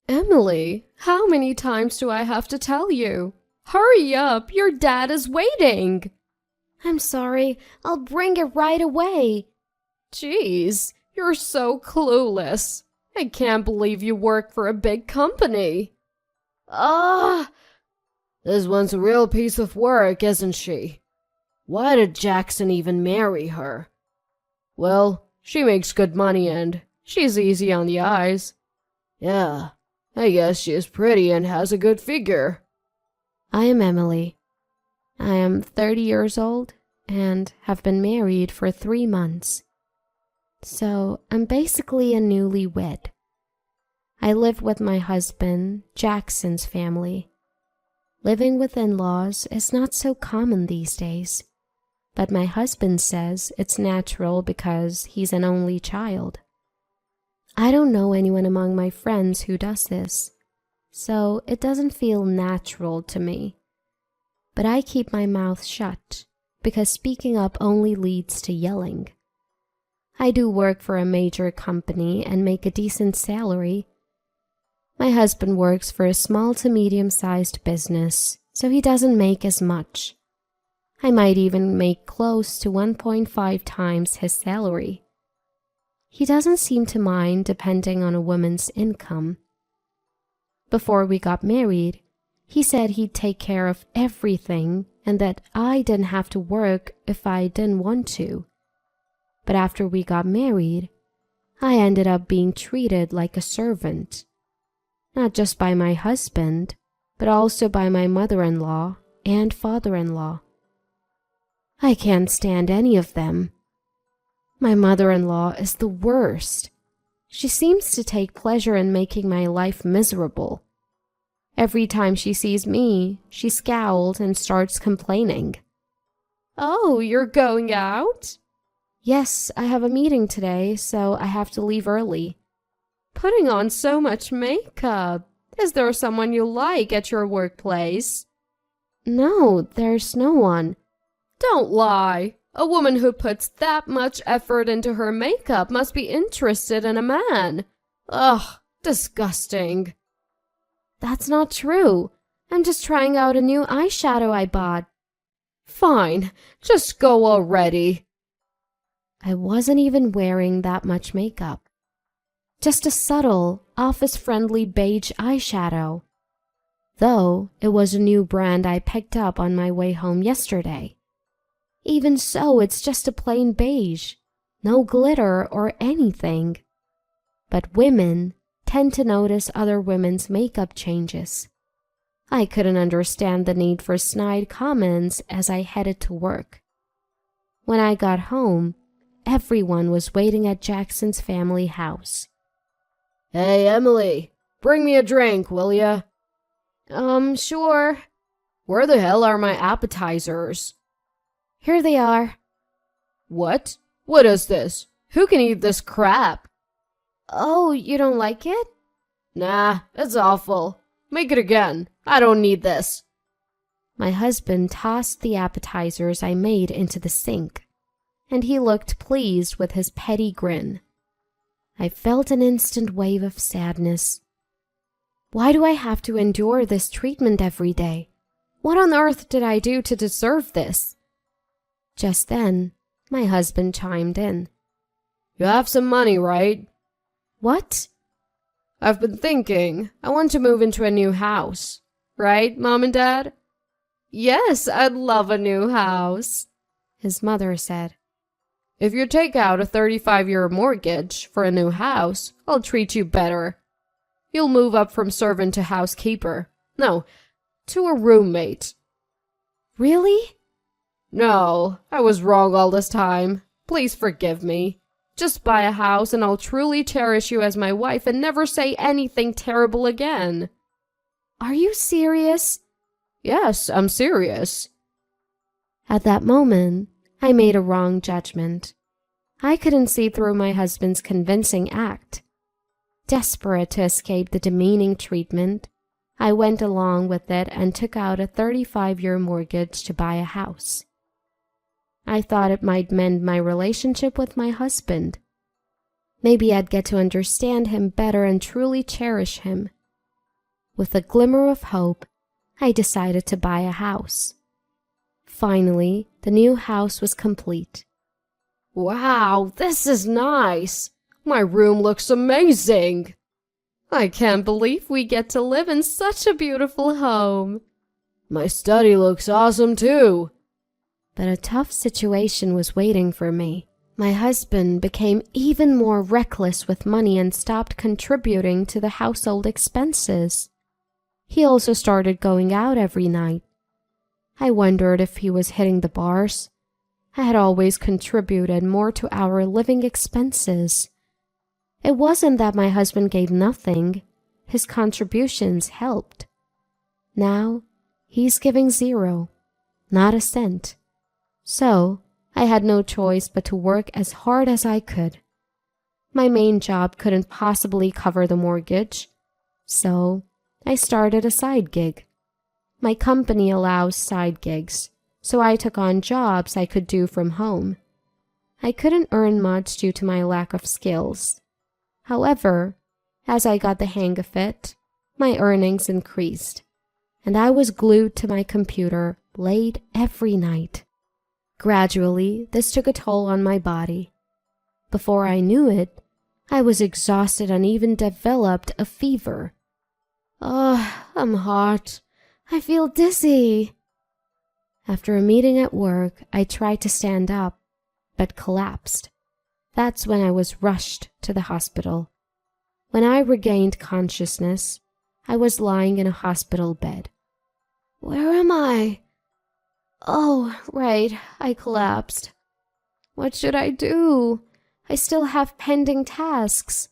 Emily, how many times do I have to tell you? Hurry up, your dad is waiting. I'm sorry, I'll bring it right away. Jeez, you're so clueless. I can't believe you work for a big company. Ah! This one's a real piece of work, isn't she? Why did Jackson even marry her? Well, she makes good money and she's easy on the eyes. Yeah, I guess she is pretty and has a good figure. I am Emily. I am 30 years old and have been married for 3 months. So I'm basically a newlywed. I live with my husband, Jackson's family. Living with in-laws is not so common these days, but my husband says it's natural because he's an only child. I don't know anyone among my friends who does this, so it doesn't feel natural to me. But I keep my mouth shut because speaking up only leads to yelling. I do work for a major company and make a decent salary. My husband works for a small to medium-sized business, so he doesn't make as much. I might even make close to 1.5 times his salary. He doesn't seem to mind depending on a woman's income. Before we got married, he said he'd take care of everything and that I didn't have to work if I didn't want to. But after we got married, I ended up being treated like a servant. Not just by my husband, but also by my mother-in-law and father-in-law. I can't stand any of them. My mother-in-law is the worst. She seems to take pleasure in making my life miserable. Every time she sees me, she scowls and starts complaining. Oh, you're going out? Yes, I have a meeting today, so I have to leave early. Putting on so much makeup. Is there someone you like at your workplace? No, there's no one. Don't lie. A woman who puts that much effort into her makeup must be interested in a man. Ugh, disgusting. That's not true. I'm just trying out a new eyeshadow I bought. Fine, just go already. I wasn't even wearing that much makeup. Just a subtle, office-friendly beige eyeshadow. Though it was a new brand I picked up on my way home yesterday. Even so, it's just a plain beige, no glitter or anything. But women tend to notice other women's makeup changes. I couldn't understand the need for snide comments as I headed to work. When I got home, everyone was waiting at Jackson's family house. Hey, Emily, bring me a drink, will ya? Sure. Where the hell are my appetizers? Here they are. What? What is this? Who can eat this crap? Oh, you don't like it? Nah, it's awful. Make it again. I don't need this. My husband tossed the appetizers I made into the sink, and he looked pleased with his petty grin. I felt an instant wave of sadness. Why do I have to endure this treatment every day? What on earth did I do to deserve this? Just then, my husband chimed in. You have some money, right? What? I've been thinking. I want to move into a new house. Right, Mom and Dad? Yes, I'd love a new house, his mother said. If you take out a 35-year mortgage for a new house, I'll treat you better. You'll move up from servant to housekeeper. No, to a roommate. Really? No, I was wrong all this time. Please forgive me. Just buy a house and I'll truly cherish you as my wife and never say anything terrible again. Are you serious? Yes, I'm serious. At that moment, I made a wrong judgment. I couldn't see through my husband's convincing act. Desperate to escape the demeaning treatment, I went along with it and took out a 35-year mortgage to buy a house. I thought it might mend my relationship with my husband. Maybe I'd get to understand him better and truly cherish him. With a glimmer of hope, I decided to buy a house. Finally, the new house was complete. Wow, this is nice. My room looks amazing. I can't believe we get to live in such a beautiful home. My study looks awesome too. But a tough situation was waiting for me. My husband became even more reckless with money and stopped contributing to the household expenses. He also started going out every night. I wondered if he was hitting the bars. I had always contributed more to our living expenses. It wasn't that my husband gave nothing. His contributions helped. Now, he's giving zero, not a cent. So, I had no choice but to work as hard as I could. My main job couldn't possibly cover the mortgage, so I started a side gig. My company allows side gigs, so I took on jobs I could do from home. I couldn't earn much due to my lack of skills. However, as I got the hang of it, my earnings increased, and I was glued to my computer late every night. Gradually, this took a toll on my body. Before I knew it, I was exhausted and even developed a fever. Oh, I'm hot. I feel dizzy. After a meeting at work, I tried to stand up, but collapsed. That's when I was rushed to the hospital. When I regained consciousness, I was lying in a hospital bed. Where am I? Oh, right, I collapsed. What should I do? I still have pending tasks.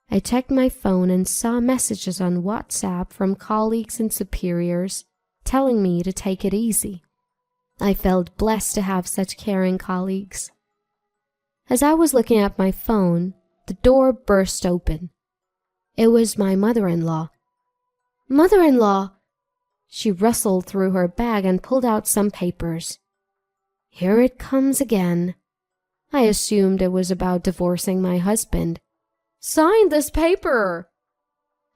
I checked my phone and saw messages on WhatsApp from colleagues and superiors telling me to take it easy. I felt blessed to have such caring colleagues. As I was looking at my phone, the door burst open. It was my mother-in-law. Mother-in-law! She rustled through her bag and pulled out some papers. Here it comes again. I assumed it was about divorcing my husband. Sign this paper!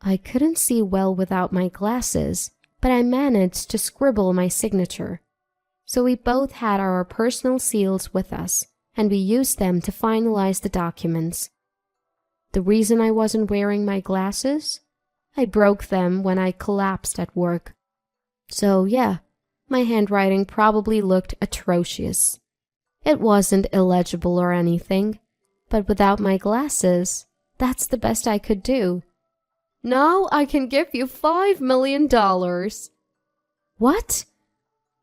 I couldn't see well without my glasses, but I managed to scribble my signature. So we both had our personal seals with us, and we used them to finalize the documents. The reason I wasn't wearing my glasses? I broke them when I collapsed at work. So yeah, my handwriting probably looked atrocious. It wasn't illegible or anything, but without my glasses, that's the best I could do. Now I can give you $5 million. What?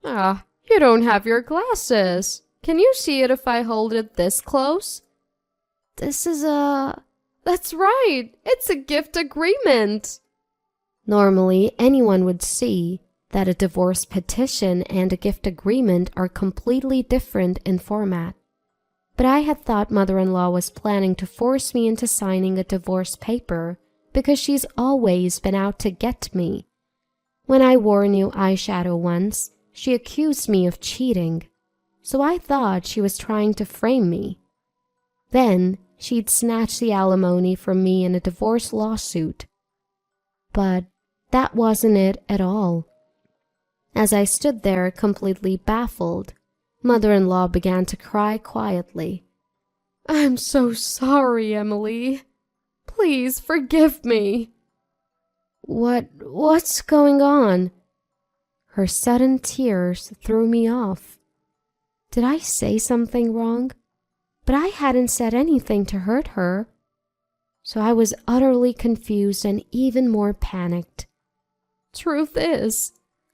You don't have your glasses. Can you see it if I hold it this close? This is That's right. It's a gift agreement. Normally, anyone would see that a divorce petition and a gift agreement are completely different in format. But I had thought mother-in-law was planning to force me into signing a divorce paper because she's always been out to get me. When I wore new eyeshadow once, she accused me of cheating, so I thought she was trying to frame me. Then she'd snatch the alimony from me in a divorce lawsuit. But that wasn't it at all. As I stood there completely baffled, mother-in-law began to cry quietly. I'm so sorry, Emily. Please forgive me. What's going on? Her sudden tears threw me off. Did I say something wrong? But I hadn't said anything to hurt her. So I was utterly confused and even more panicked. Truth is,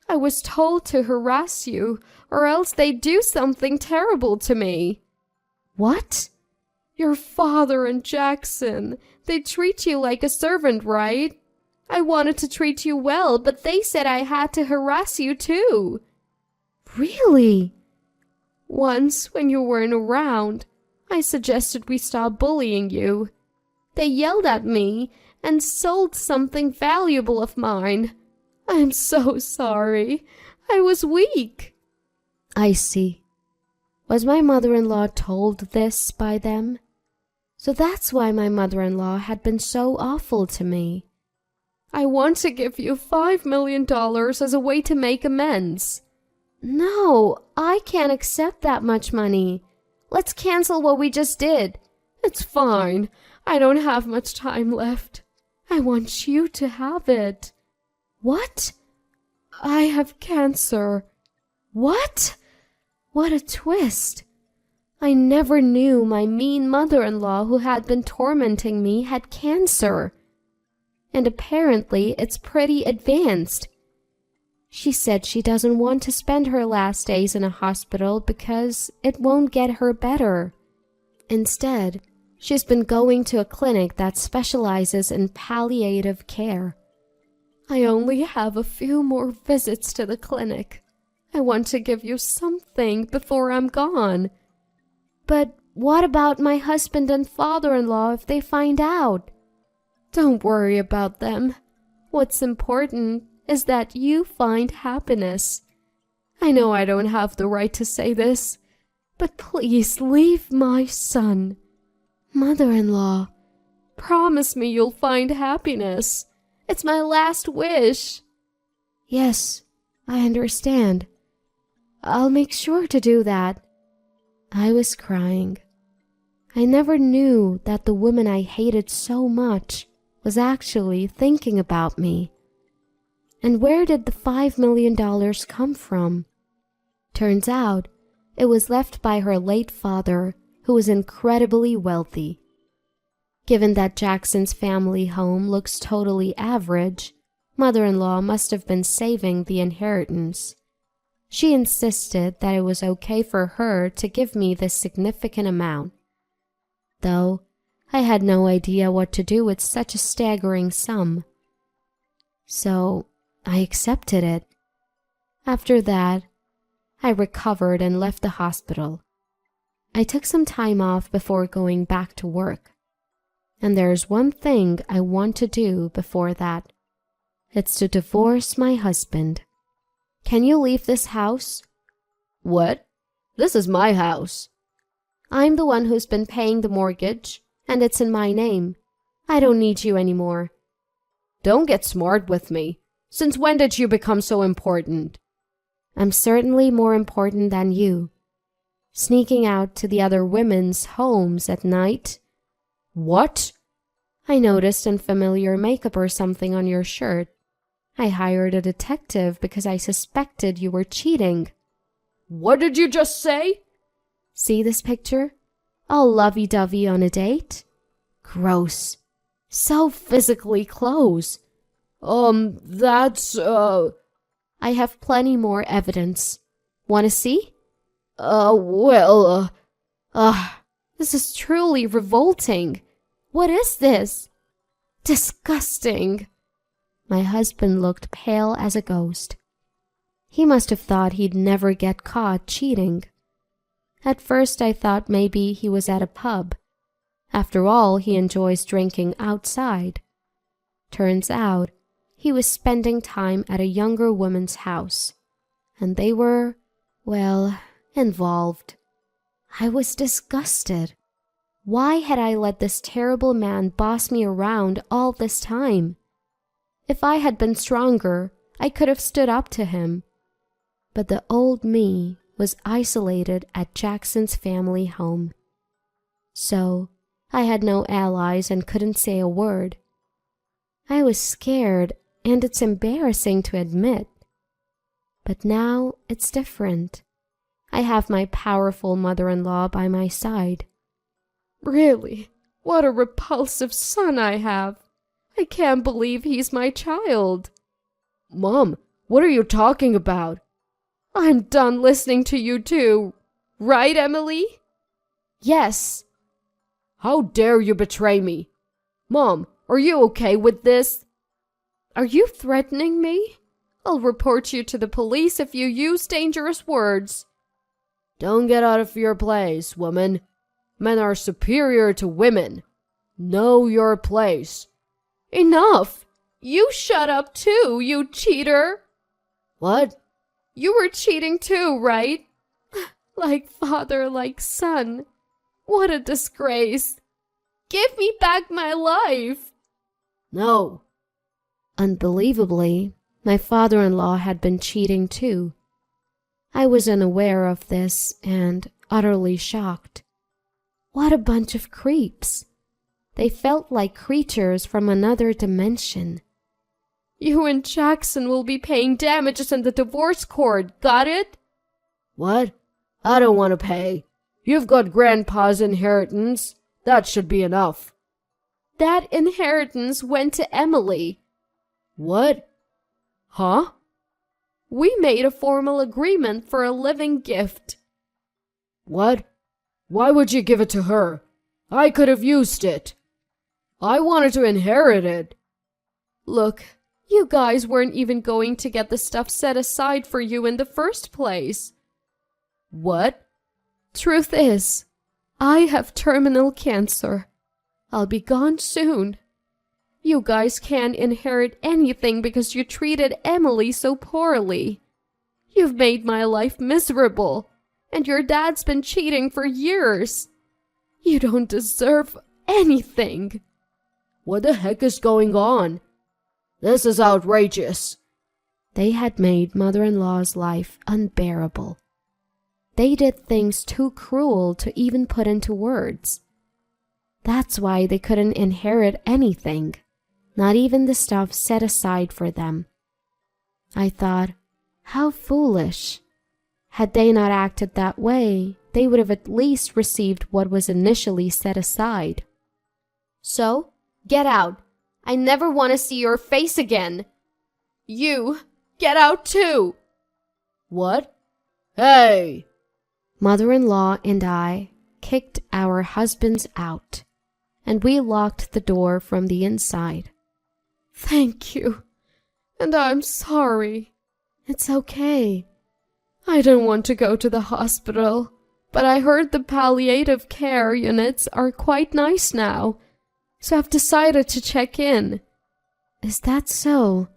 I was told to harass you, or else they'd do something terrible to me. What? Your father and Jackson, they treat you like a servant, right? I wanted to treat you well, but they said I had to harass you too. Really? Once, when you weren't around, I suggested we stop bullying you. They yelled at me and sold something valuable of mine. I'm so sorry. I was weak. I see. Was my mother-in-law told this by them? So that's why my mother-in-law had been so awful to me. I want to give you $5 million as a way to make amends. No, I can't accept that much money. Let's cancel what we just did. It's fine. I don't have much time left. I want you to have it. What? I have cancer. What? What a twist. I never knew my mean mother-in-law who had been tormenting me had cancer. And apparently it's pretty advanced. She said she doesn't want to spend her last days in a hospital because it won't get her better. Instead, she's been going to a clinic that specializes in palliative care. I only have a few more visits to the clinic. I want to give you something before I'm gone. But what about my husband and father-in-law if they find out? Don't worry about them. What's important is that you find happiness. I know I don't have the right to say this, but please leave my son. Mother-in-law, promise me you'll find happiness. It's my last wish. Yes, I understand. I'll make sure to do that. I was crying. I never knew that the woman I hated so much was actually thinking about me. And where did the $5 million come from? Turns out, it was left by her late father, who was incredibly wealthy. Given that Jackson's family home looks totally average, mother-in-law must have been saving the inheritance. She insisted that it was okay for her to give me this significant amount. Though, I had no idea what to do with such a staggering sum. So, I accepted it. After that, I recovered and left the hospital. I took some time off before going back to work. And there's one thing I want to do before that. It's to divorce my husband. Can you leave this house? What? This is my house. I'm the one who's been paying the mortgage, and it's in my name. I don't need you anymore. Don't get smart with me. Since when did you become so important? I'm certainly more important than you. Sneaking out to the other women's homes at night. What? I noticed unfamiliar makeup or something on your shirt. I hired a detective because I suspected you were cheating. What did you just say? See this picture? All lovey-dovey on a date? Gross. So physically close. That's, I have plenty more evidence. Want to see? This is truly revolting. What is this? Disgusting. My husband looked pale as a ghost. He must have thought he'd never get caught cheating. At first I thought maybe he was at a pub. After all, he enjoys drinking outside. Turns out, he was spending time at a younger woman's house. And they were, well, involved. I was disgusted. Why had I let this terrible man boss me around all this time? If I had been stronger, I could have stood up to him. But the old me was isolated at Jackson's family home. So, I had no allies and couldn't say a word. I was scared, and it's embarrassing to admit. But now it's different. I have my powerful mother-in-law by my side. Really? What a repulsive son I have. I can't believe he's my child. Mom, what are you talking about? I'm done listening to you too. Right, Emily? Yes. How dare you betray me? Mom, are you okay with this? Are you threatening me? I'll report you to the police if you use dangerous words. Don't get out of your place, woman. Men are superior to women. Know your place. Enough! You shut up too, you cheater! What? You were cheating too, right? Like father, like son. What a disgrace. Give me back my life. No. Unbelievably, my father-in-law had been cheating too. I was unaware of this and utterly shocked. What a bunch of creeps! They felt like creatures from another dimension. You and Jackson will be paying damages in the divorce court, got it? What? I don't want to pay. You've got Grandpa's inheritance. That should be enough. That inheritance went to Emily. What? Huh? We made a formal agreement for a living gift. What? Why would you give it to her? I could have used it. I wanted to inherit it. Look, you guys weren't even going to get the stuff set aside for you in the first place. What? Truth is, I have terminal cancer. I'll be gone soon. You guys can't inherit anything because you treated Emily so poorly. You've made my life miserable, and your dad's been cheating for years. You don't deserve anything. What the heck is going on? This is outrageous. They had made mother-in-law's life unbearable. They did things too cruel to even put into words. That's why they couldn't inherit anything, not even the stuff set aside for them. I thought, how foolish. Had they not acted that way, they would have at least received what was initially set aside. So, get out. I never want to see your face again. You, get out too. What? Hey! Mother-in-law and I kicked our husbands out, and we locked the door from the inside. Thank you. And I'm sorry. It's okay. I didn't want to go to the hospital, but I heard the palliative care units are quite nice now, so I've decided to check in. Is that so?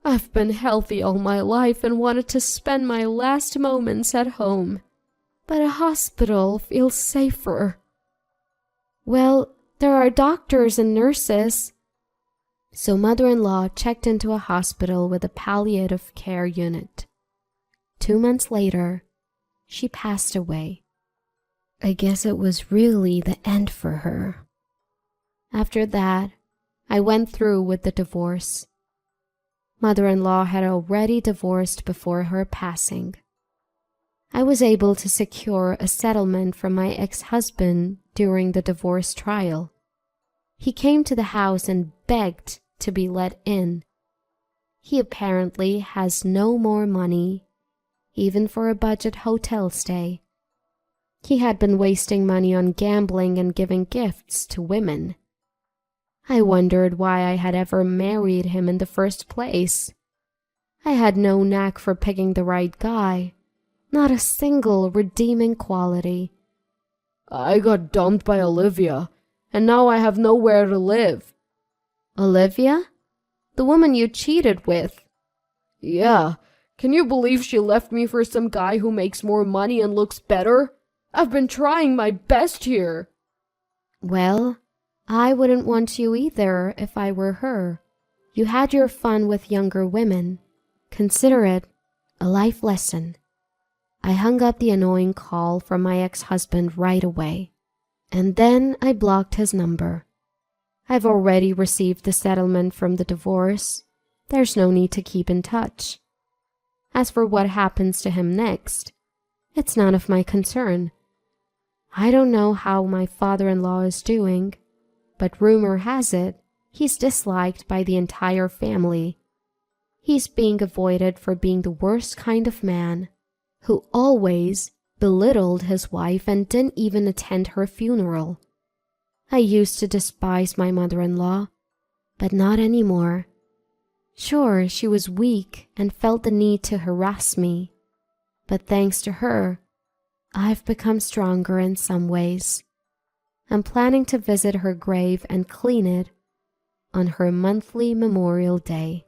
I've been healthy all my life and wanted to spend my last moments at home, but a hospital feels safer. Well, there are doctors and nurses. So mother-in-law checked into a hospital with a palliative care unit. 2 months later, she passed away. I guess it was really the end for her. After that, I went through with the divorce. Mother-in-law had already divorced before her passing. I was able to secure a settlement from my ex-husband during the divorce trial. He came to the house and begged to be let in. He apparently has no more money, even for a budget hotel stay. He had been wasting money on gambling and giving gifts to women. I wondered why I had ever married him in the first place. I had no knack for picking the right guy, not a single redeeming quality. I got dumped by Olivia, and now I have nowhere to live. Olivia? The woman you cheated with? Yeah. Can you believe she left me for some guy who makes more money and looks better? I've been trying my best here. Well, I wouldn't want you either if I were her. You had your fun with younger women. Consider it a life lesson. I hung up the annoying call from my ex-husband right away, and then I blocked his number. I've already received the settlement from the divorce. There's no need to keep in touch. As for what happens to him next, it's none of my concern. I don't know how my father-in-law is doing, but rumor has it he's disliked by the entire family. He's being avoided for being the worst kind of man, who always belittled his wife and didn't even attend her funeral. I used to despise my mother-in-law, but not anymore. Sure, she was weak and felt the need to harass me, but thanks to her, I've become stronger in some ways. I'm planning to visit her grave and clean it on her monthly Memorial Day.